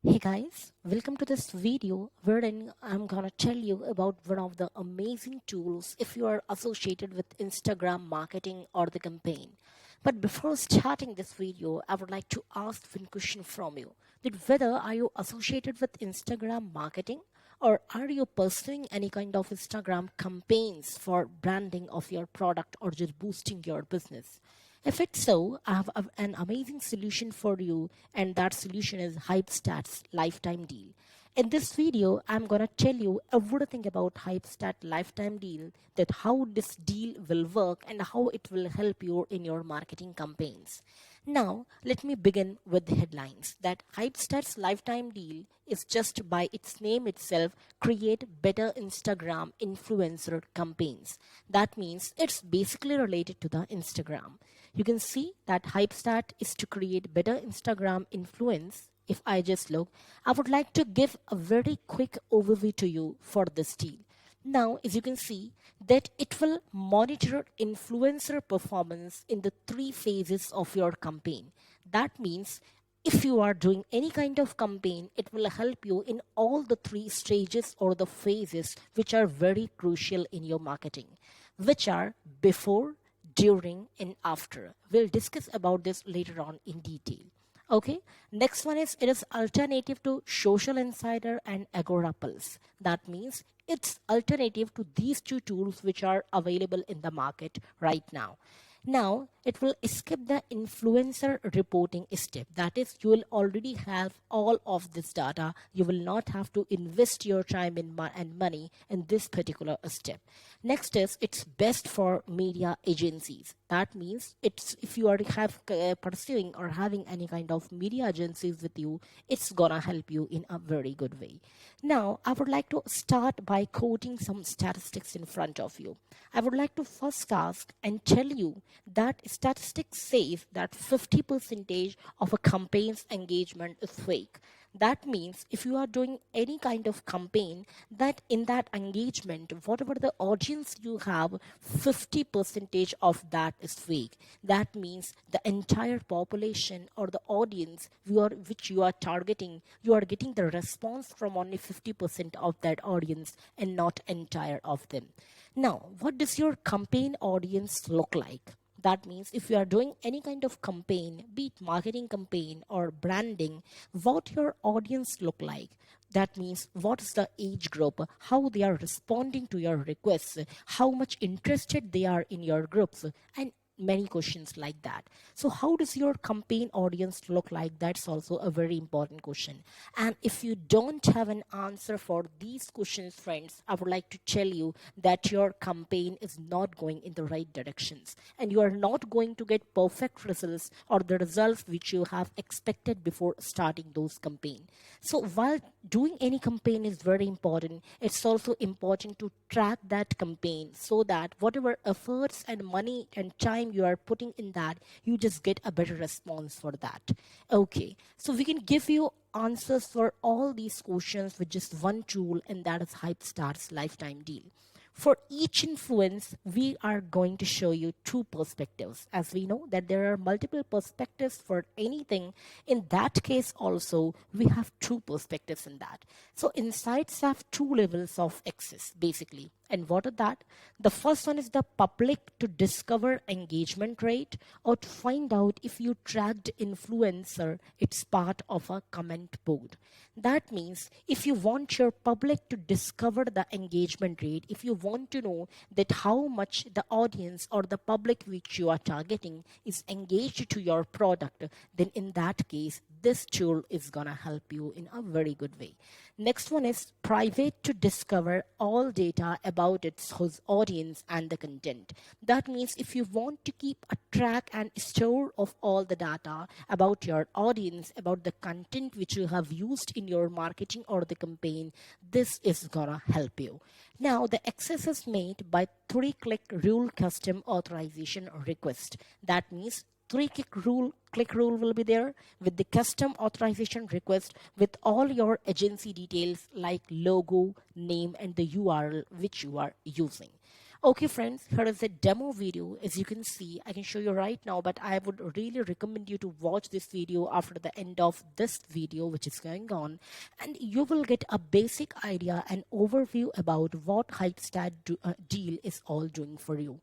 Hey guys, welcome to this video wherein I'm gonna tell you about one of the amazing tools if you are associated with Instagram marketing or the campaign. But before starting this video, I would like to ask one question from you. That whether are you associated with Instagram marketing or are you pursuing any kind of Instagram campaigns for branding of your product or just boosting your business? If it's so, I have an amazing solution for you, and that solution is HYPESTATS lifetime deal. In this video, I'm gonna tell you everything about HYPESTAT lifetime deal, that how this deal will work and how it will help you in your marketing campaigns. Now, let me begin with the headlines. That HYPESTATS lifetime deal is just by its name itself create better Instagram influencer campaigns. That means it's basically related to the Instagram. You can see that HypeStat is to create better Instagram influence. If I just look, I would like to give a very quick overview to you for this deal. Now, as you can see, that it will monitor influencer performance in the three phases of your campaign. That means if you are doing any kind of campaign, it will help you in all the three stages or the phases which are very crucial in your marketing, which are before, during, and after. We'll discuss about this later on in detail. Okay, next one is it is alternative to Social Insider and Agora Pulse. That means it's alternative to these two tools which are available in the market right now. Now, it will skip the influencer reporting step. That is, you will already have all of this data. You will not have to invest your time and money in this particular step. Next is, it's best for media agencies. That means it's if you are pursuing or having any kind of media agencies with you, it's gonna help you in a very good way. Now, I would like to start by quoting some statistics in front of you. I would like to first ask and tell you that statistics says that 50% of a campaign's engagement is fake. That means if you are doing any kind of campaign, that in that engagement, whatever the audience you have, 50% of that is fake. That means the entire population or the audience which you are targeting, you are getting the response from only 50% of that audience and not entire of them. Now, what does your campaign audience look like? That means if you are doing any kind of campaign, be it marketing campaign or branding, what your audience look like. That means what is the age group, how they are responding to your requests, how much interested they are in your groups, and many questions like that. So how does your campaign audience look like? That's also a very important question. And if you don't have an answer for these questions, friends, I would like to tell you that your campaign is not going in the right directions and you are not going to get perfect results or the results which you have expected before starting those campaign. So while doing any campaign is very important, it's also important to track that campaign so that whatever efforts and money and time you are putting in that, you just get a better response for that. Okay, so we can give you answers for all these questions with just one tool, and that is HypeStar's lifetime deal. For each influence, we are going to show you two perspectives. As we know that there are multiple perspectives for anything, in that case also, we have two perspectives in that. So insights have two levels of access, basically. And what are that? The first one is the public to discover engagement rate or to find out if you tracked influencer, it's part of a comment board. That means if you want your public to discover the engagement rate, if you want to know that how much the audience or the public which you are targeting is engaged to your product, then in that case, this tool is gonna help you in a very good way. Next one is private to discover all data about its host audience and the content. That means if you want to keep a track and store of all the data about your audience, about the content which you have used in your marketing or the campaign, this is gonna help you. Now the access is made by 3-click rule custom authorization request. That means click rule will be there with the custom authorization request with all your agency details like logo, name, and the URL which you are using. Okay, friends, here is a demo video. As you can see, I can show you right now, but I would really recommend you to watch this video after the end of this video, which is going on, and you will get a basic idea and overview about what deal is all doing for you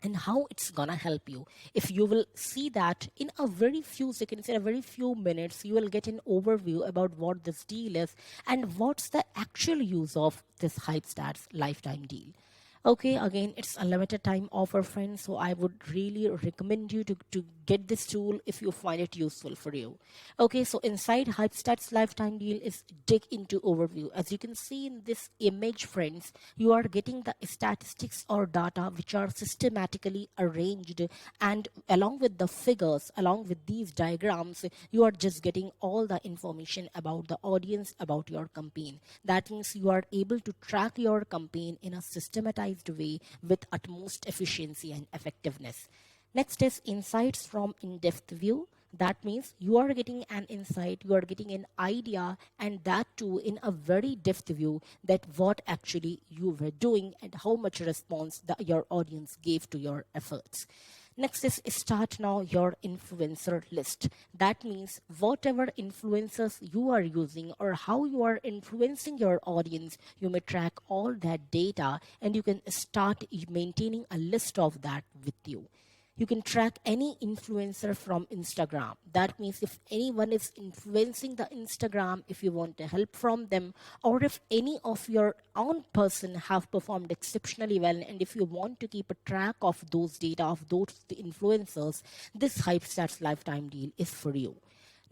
and how it's gonna help you. If you will see that in a very few seconds, in a very few minutes, you will get an overview about what this deal is and what's the actual use of this HypeStats lifetime deal. Okay, again, it's a limited time offer, friends, so I would really recommend you to get this tool if you find it useful for you. Okay, so inside HypeStats lifetime deal is dig into overview. As you can see in this image, friends, you are getting the statistics or data which are systematically arranged, and along with the figures, along with these diagrams, you are just getting all the information about the audience, about your campaign. That means you are able to track your campaign in a systematized way with utmost efficiency and effectiveness. Next is insights from in-depth view. That means you are getting an insight, you are getting an idea, and that too in a very depth view, that what actually you were doing and how much response your audience gave to your efforts. Next is start now your influencer list. That means whatever influencers you are using or how you are influencing your audience, you may track all that data and you can start maintaining a list of that with you. You can track any influencer from Instagram. That means if anyone is influencing the Instagram, if you want to help from them, or if any of your own person have performed exceptionally well, and if you want to keep a track of those data of those influencers, this HypeStats lifetime deal is for you.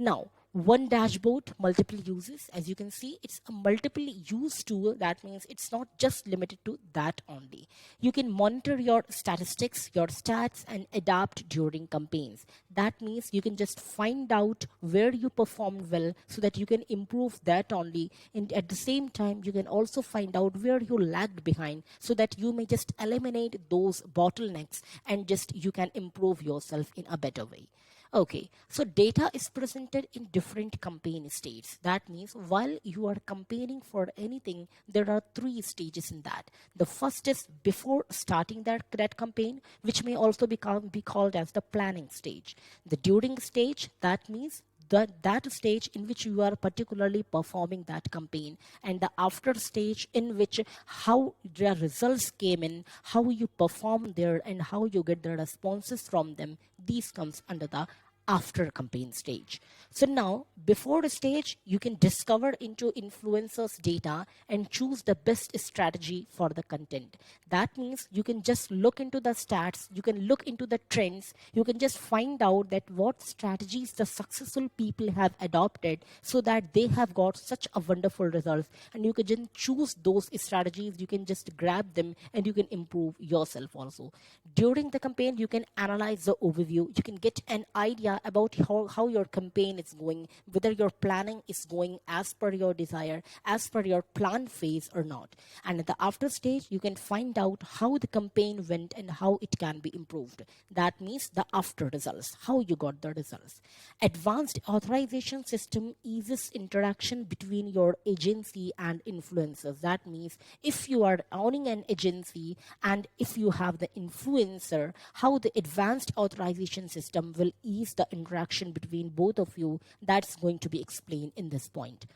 Now, one dashboard, multiple uses. As you can see, it's a multiple use tool. That means it's not just limited to that only. You can monitor your statistics, your stats, and adapt during campaigns. That means you can just find out where you performed well so that you can improve that only. And at the same time, you can also find out where you lagged behind so that you may just eliminate those bottlenecks and just you can improve yourself in a better way. Okay, so data is presented in different campaign states. That means while you are campaigning for anything, there are three stages in that. The first is before starting that campaign, which may also be called as the planning stage. The during stage, that means that stage in which you are particularly performing that campaign, and the after stage in which how the results came in, how you perform there, and how you get the responses from them. These comes under the after campaign stage. So now before the stage, you can discover into influencers data and choose the best strategy for the content. That means you can just look into the stats, you can look into the trends, you can just find out that what strategies the successful people have adopted so that they have got such a wonderful results, and you can just choose those strategies, you can just grab them and you can improve yourself also. During the campaign, you can analyze the overview, you can get an idea about how your campaign is going, whether your planning is going as per your desire, as per your plan phase or not. And at the after stage, you can find out how the campaign went and how it can be improved. That means the after results, how you got the results. Advanced authorization system eases interaction between your agency and influencers. That means if you are owning an agency and if you have the influencer, how the advanced authorization system will ease the interaction between both of you, that's going to be explained in this point.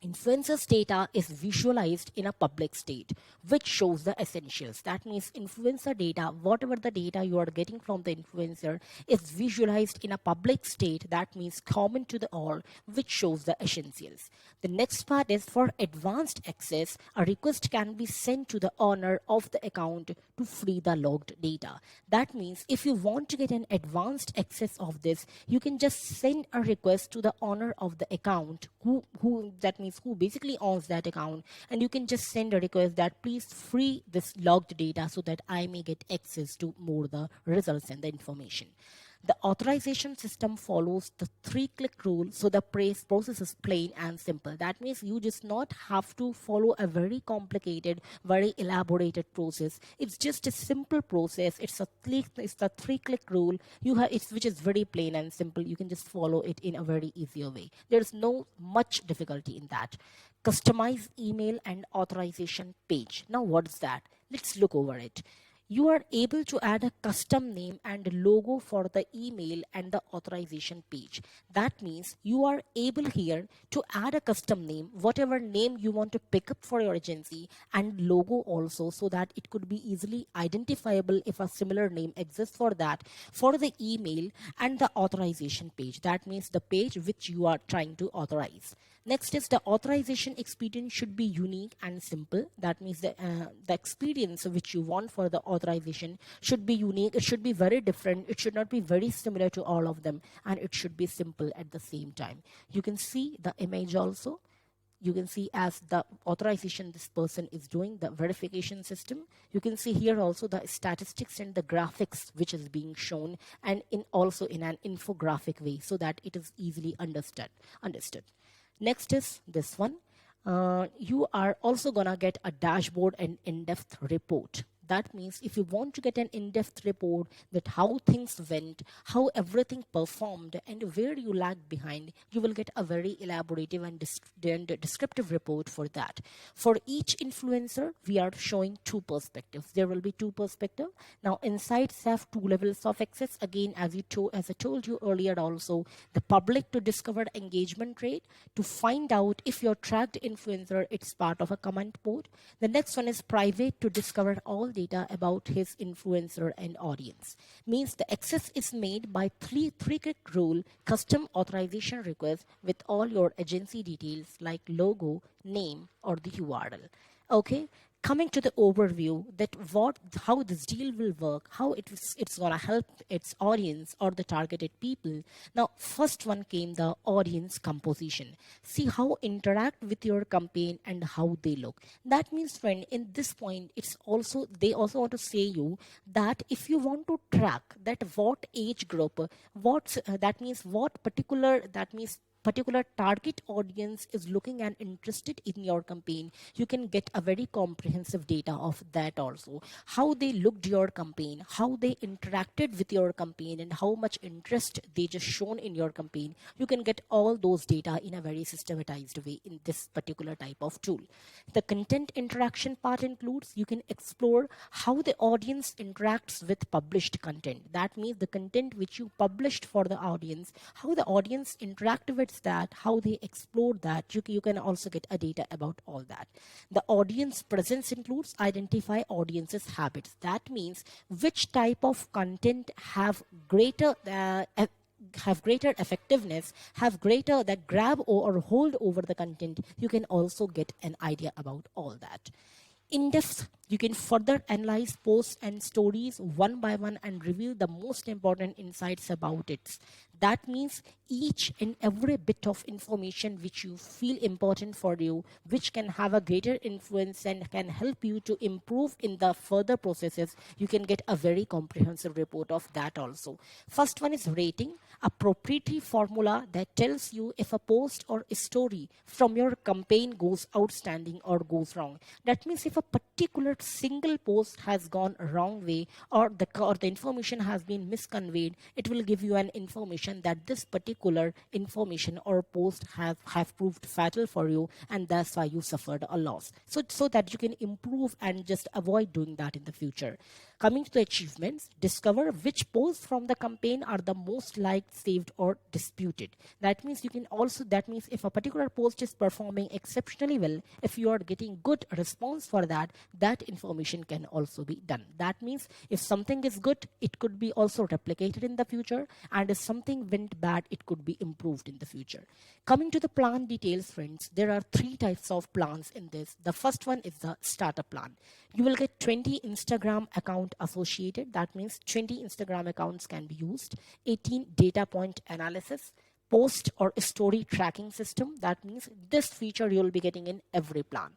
Influencers data is visualized in a public state, which shows the essentials. That means influencer data, whatever the data you are getting from the influencer, is visualized in a public state. That means common to the all, which shows the essentials. The next part is for advanced access. A request can be sent to the owner of the account to free the logged data. That means if you want to get an advanced access of this, you can just send a request to the owner of the account, who that means who basically owns that account, and you can just send a request that please free this logged data so that I may get access to more the results and the information. The authorization system follows the 3-click rule, so the process is plain and simple. That means you just not have to follow a very complicated, very elaborated process. It's just a simple process. It's the 3-click rule. Which is very plain and simple. You can just follow it in a very easier way. There's no much difficulty in that. Customize email and authorization page. Now, what's that? Let's look over it. You are able to add a custom name and logo for the email and the authorization page. That means you are able here to add a custom name, whatever name you want to pick up for your agency, and logo also, so that it could be easily identifiable if a similar name exists for that, for the email and the authorization page. That means the page which you are trying to authorize. Next is the authorization experience should be unique and simple. That means the experience which you want for the authorization should be unique. It should be very different. It should not be very similar to all of them, and it should be simple at the same time. You can see the image also. You can see as the authorization this person is doing, the verification system. You can see here also the statistics and the graphics which is being shown, and also in an infographic way, so that it is easily understood. Next is this one. You are also gonna get a dashboard and in-depth report. That means if you want to get an in-depth report that how things went, how everything performed, and where you lagged behind, you will get a very elaborative and descriptive report for that. For each influencer, we are showing two perspectives. There will be two perspectives. Now, insights have two levels of access. Again, as I told you earlier also, the public to discover engagement rate, to find out if your tracked influencer, it's part of a comment board. The next one is private, to discover all data about his influencer and audience. Means the access is made by three-click rule, custom authorization request with all your agency details like logo, name, or the URL. Okay. Coming to the overview, that how this deal will work, how it's gonna help its audience or the targeted people. Now, first one came the audience composition. See how interact with your campaign and how they look. That means, friend, in this point, they also want to say you that if you want to track that what age group, particular target audience is looking and interested in your campaign, you can get a very comprehensive data of that also. How they looked your campaign, how they interacted with your campaign, and how much interest they just shown in your campaign. You can get all those data in a very systematized way in this particular type of tool. The content interaction part includes, you can explore how the audience interacts with published content. That means the content which you published for the audience, how the audience interact with that, how they explore that. You can also get a data about all that. The audience presence includes identify audience's habits. That means which type of content have greater effectiveness, have greater that grab or hold over the content. You can also get an idea about all that. In depth, you can further analyze posts and stories one by one and reveal the most important insights about it. That means each and every bit of information which you feel important for you, which can have a greater influence and can help you to improve in the further processes, you can get a very comprehensive report of that also. First one is rating, a proprietary formula that tells you if a post or a story from your campaign goes outstanding or goes wrong. That means if a particular single post has gone a wrong way, or the information has been misconveyed, it will give you an information that this particular information or post have proved fatal for you, and that's why you suffered a loss. So that you can improve and just avoid doing that in the future. Coming to the achievements, discover which posts from the campaign are the most liked, saved, or disputed. That means if a particular post is performing exceptionally well, if you are getting good response for that information can also be done. That means if something is good, it could be also replicated in the future, and if something went bad, it could be improved in the future. Coming to the plan details, friends, there are 3 types of plans in this. The first one is the starter plan. You will get 20 Instagram account associated. That means 20 Instagram accounts can be used. 18 data point analysis, post or story tracking system. That means this feature you will be getting in every plan.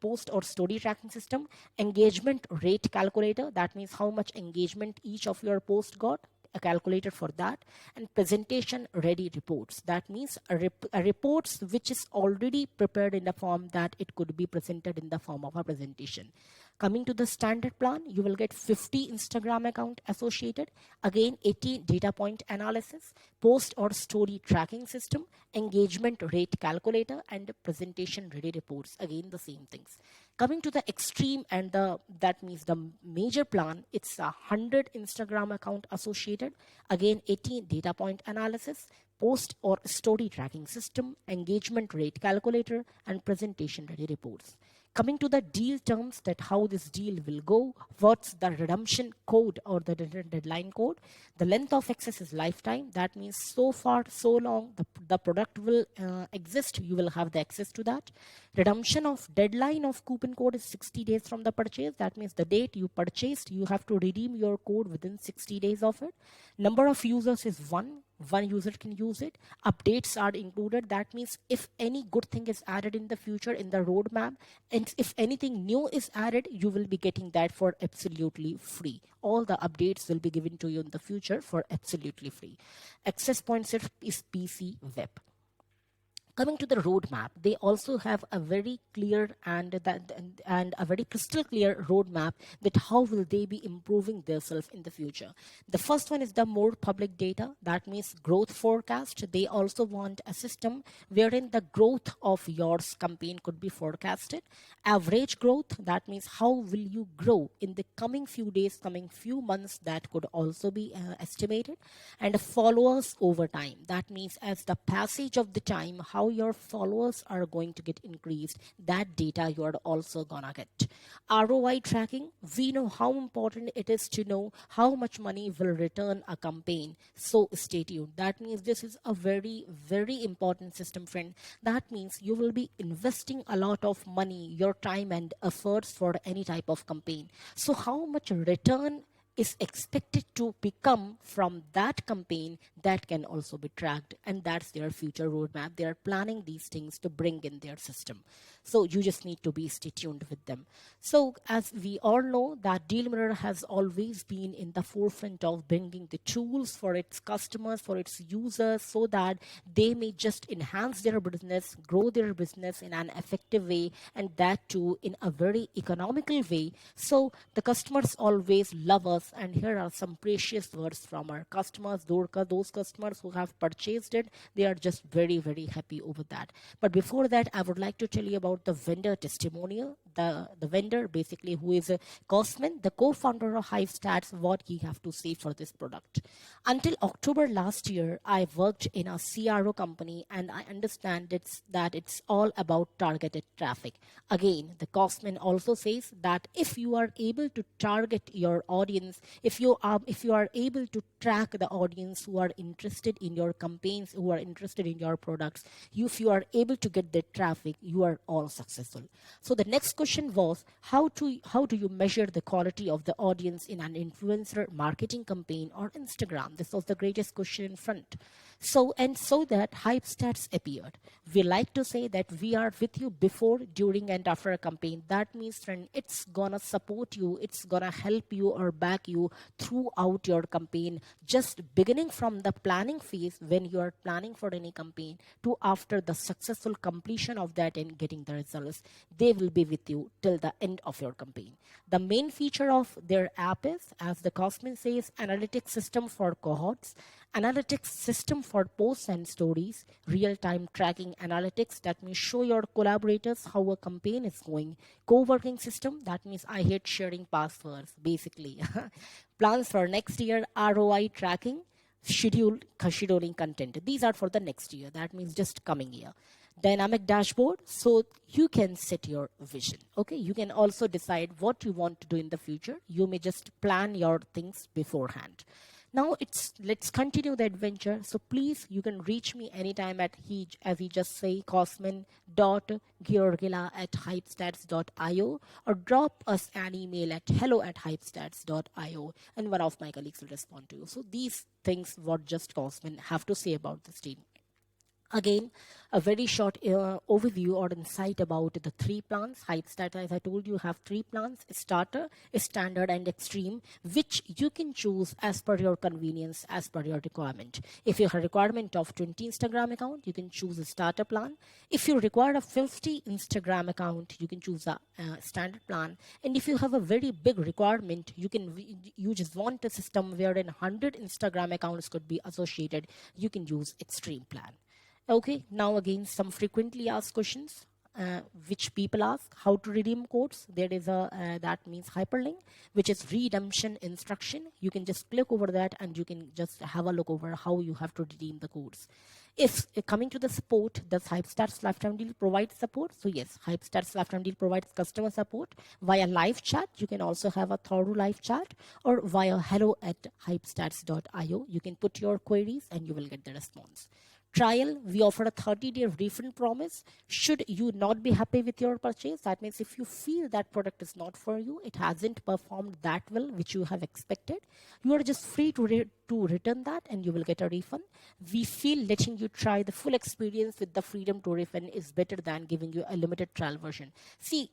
Post or story tracking system, engagement rate calculator. That means how much engagement each of your post got. a calculator for that, and presentation ready reports. That means a reports which is already prepared in the form that it could be presented in the form of a presentation. Coming to the standard plan, you will get 50 Instagram account associated, again 80 data point analysis, post or story tracking system, engagement rate calculator, and presentation ready reports, again the same things. Coming to the extreme and that means the major plan, it's 100 Instagram account associated, again 80 data point analysis, post or story tracking system, engagement rate calculator, and presentation ready reports. Coming to the deal terms, that how this deal will go, what's the redemption code or the deadline code. The length of access is lifetime. That means so far, so long the product will exist, you will have the access to that. Redemption of deadline of coupon code is 60 days from the purchase. That means the date you purchased, you have to redeem your code within 60 days of it. Number of users is one user can use it. Updates are included. That means if any good thing is added in the future in the roadmap, and if anything new is added, you will be getting that for absolutely free. All the updates will be given to you in the future for absolutely free. Access points is PC web. Coming to the roadmap, they also have a very clear and a very crystal clear roadmap that how will they be improving themselves in the future. The first one is the more public data. That means growth forecast. They also want a system wherein the growth of your campaign could be forecasted. Average growth, that means how will you grow in the coming few days, coming few months, that could also be estimated. And followers over time. That means as the passage of the time, how your followers are going to get increased, that data you are also gonna get. ROI tracking, we know how important it is to know how much money will return a campaign, so stay tuned. That means this is a very, very important system, friend. That means you will be investing a lot of money, your time and efforts for any type of campaign. So how much return is expected to become from that campaign, that can also be tracked, and that's their future roadmap. They are planning these things to bring in their system, so you just need to be stay tuned with them. So as we all know that Dealmirror has always been in the forefront of bringing the tools for its customers, for its users, so that they may just enhance their business, grow their business in an effective way, and that too in a very economical way. So the customers always love us, and here are some precious words from our customers. Those customers who have purchased it, they are just very, very happy over that. But before that, I would like to tell you about the vendor testimonial. The vendor basically, who is a Cosmin, the co-founder of HYPESTATS, what he have to say for this product. Until October last year, I worked in a CRO company, and I understand that it's all about targeted traffic. Again, the Cosmin also says that if you are able to target your audience, if you are able to track the audience who are interested in your campaigns, who are interested in your products, if you are able to get the traffic, you are all successful. So the next question was, how do you measure the quality of the audience in an influencer marketing campaign or Instagram? This was the greatest question in front. So that HYPESTATS appeared. We like to say that we are with you before, during, and after a campaign. That means, friend, it's gonna support you, it's gonna help you or back you throughout your campaign, just beginning from the planning phase when you are planning for any campaign to after the successful completion of that and getting the results. They will be with you till the end of your campaign. The main feature of their app is, as the Cosmin says, analytics system for cohorts, analytics system for posts and stories, real-time tracking analytics, that means show your collaborators how a campaign is going, co-working system, that means I hate sharing passwords, basically. Plans for next year, ROI tracking, scheduling content. These are for the next year, that means just coming year. Dynamic dashboard, so you can set your vision. Okay, you can also decide what you want to do in the future. You may just plan your things beforehand. Now let's continue the adventure. So please, you can reach me anytime at as he just say, cosmin.georgila@hypestats.io, or drop us an email at hello@hypestats.io, and one of my colleagues will respond to you. So these things what just Cosmin have to say about this team. Again, a very short overview or insight about the three plans. HYPESTATS, as I told you, have three plans: starter, standard, and extreme, which you can choose as per your convenience, as per your requirement. If you have a requirement of 20 Instagram account, you can choose a starter plan. If you require a 50 Instagram account, you can choose a standard plan. And if you have a very big requirement, you just want a system wherein 100 Instagram accounts could be associated, you can use extreme plan. Okay, now again, some frequently asked questions which people ask: how to redeem codes. There is a that means hyperlink, which is redemption instruction. You can just click over that and you can just have a look over how you have to redeem the codes. If coming to the support, does HYPESTATS Lifetime Deal provide support? So yes, HYPESTATS Lifetime Deal provides customer support via live chat. You can also have a thorough live chat, or via hello@hypestats.io. You can put your queries and you will get the response. Trial, we offer a 30-day refund promise. Should you not be happy with your purchase, that means if you feel that product is not for you, it hasn't performed that well which you have expected, you are just free to return that and you will get a refund. We feel letting you try the full experience with the freedom to refund is better than giving you a limited trial version. See,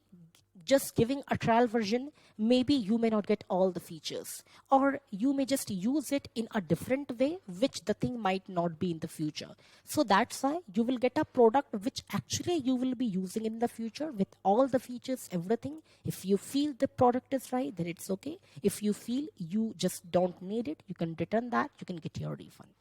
just giving a trial version, maybe you may not get all the features, or you may just use it in a different way, which the thing might not be in the future. So that's why you will get a product which actually you will be using in the future with all the features, everything. If you feel the product is right, then it's okay. If you feel you just don't need it, you can return that, you can get your refund.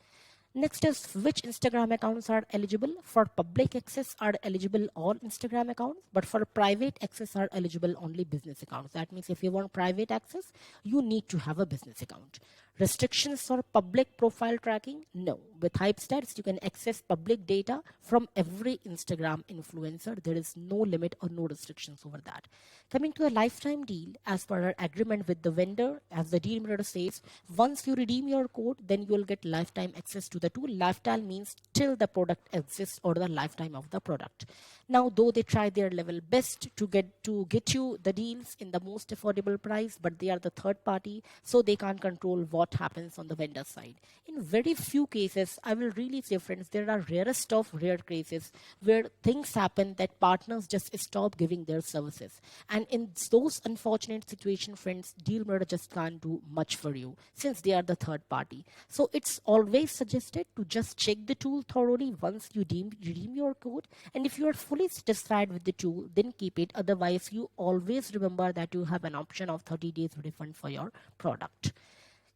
Next is which Instagram accounts are eligible. For public access are eligible all Instagram accounts, but for private access are eligible only business accounts. That means if you want private access, you need to have a business account. Restrictions for public profile tracking? No. With HYPESTATS, you can access public data from every Instagram influencer. There is no limit or no restrictions over that. Coming to a lifetime deal, as per our agreement with the vendor, as the Dealmirror says, once you redeem your code, then you will get lifetime access to the tool. Lifetime means till the product exists or the lifetime of the product. Now, though they try their level best to get you the deals in the most affordable price, but they are the third party, so they can't control what happens on the vendor side. In very few cases, I will really say, friends, there are rarest of rare cases where things happen that partners just stop giving their services. And in those unfortunate situations, friends, Dealmirror just can't do much for you since they are the third party. So it's always suggested to just check the tool thoroughly once you redeem your code. And if you are fully satisfied with the tool, then keep it. Otherwise, you always remember that you have an option of 30 days refund for your product.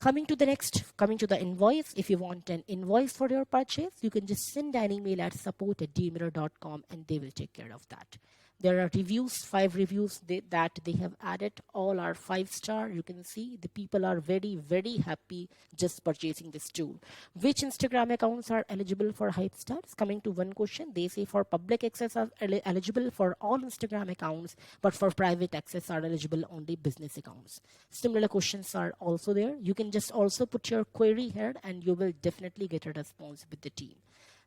Coming to the invoice. If you want an invoice for your purchase, you can just send an email at support@dealmirror.com and they will take care of that. There are reviews, 5 reviews that they have added. All are 5-star. You can see the people are very, very happy just purchasing this tool. Which Instagram accounts are eligible for HYPESTATS? Coming to one question, they say for public access are eligible for all Instagram accounts, but for private access are eligible only business accounts. Similar questions are also there. You can just also put your query here and you will definitely get a response with the team.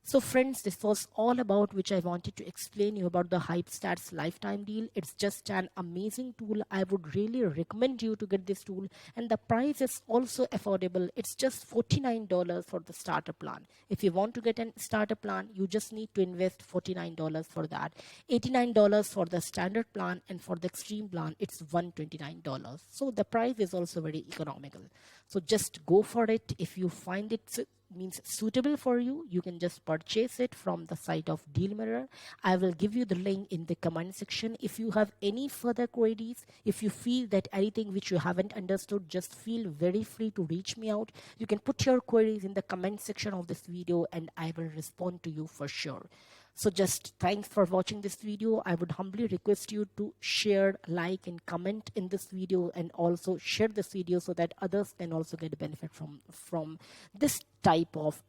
So friends, this was all about which I wanted to explain you about the HYPESTATS lifetime deal. It's just an amazing tool. I would really recommend you to get this tool, and the price is also affordable. It's just $49 for the starter plan. If you want to get a starter plan, you just need to invest $49 for that. $89 for the standard plan, and for the extreme plan, it's $129. So the price is also very economical. So just go for it. If you find it means suitable for you, you can just purchase it from the site of Dealmirror. I will give you the link in the comment section. If you have any further queries, if you feel that anything which you haven't understood, just feel very free to reach me out. You can put your queries in the comment section of this video and I will respond to you for sure. So just thanks for watching this video. I would humbly request you to share, like, and comment in this video, and also share this video so that others can also get benefit from this type of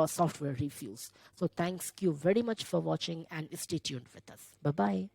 software reviews. So thanks you very much for watching and stay tuned with us. Bye-bye.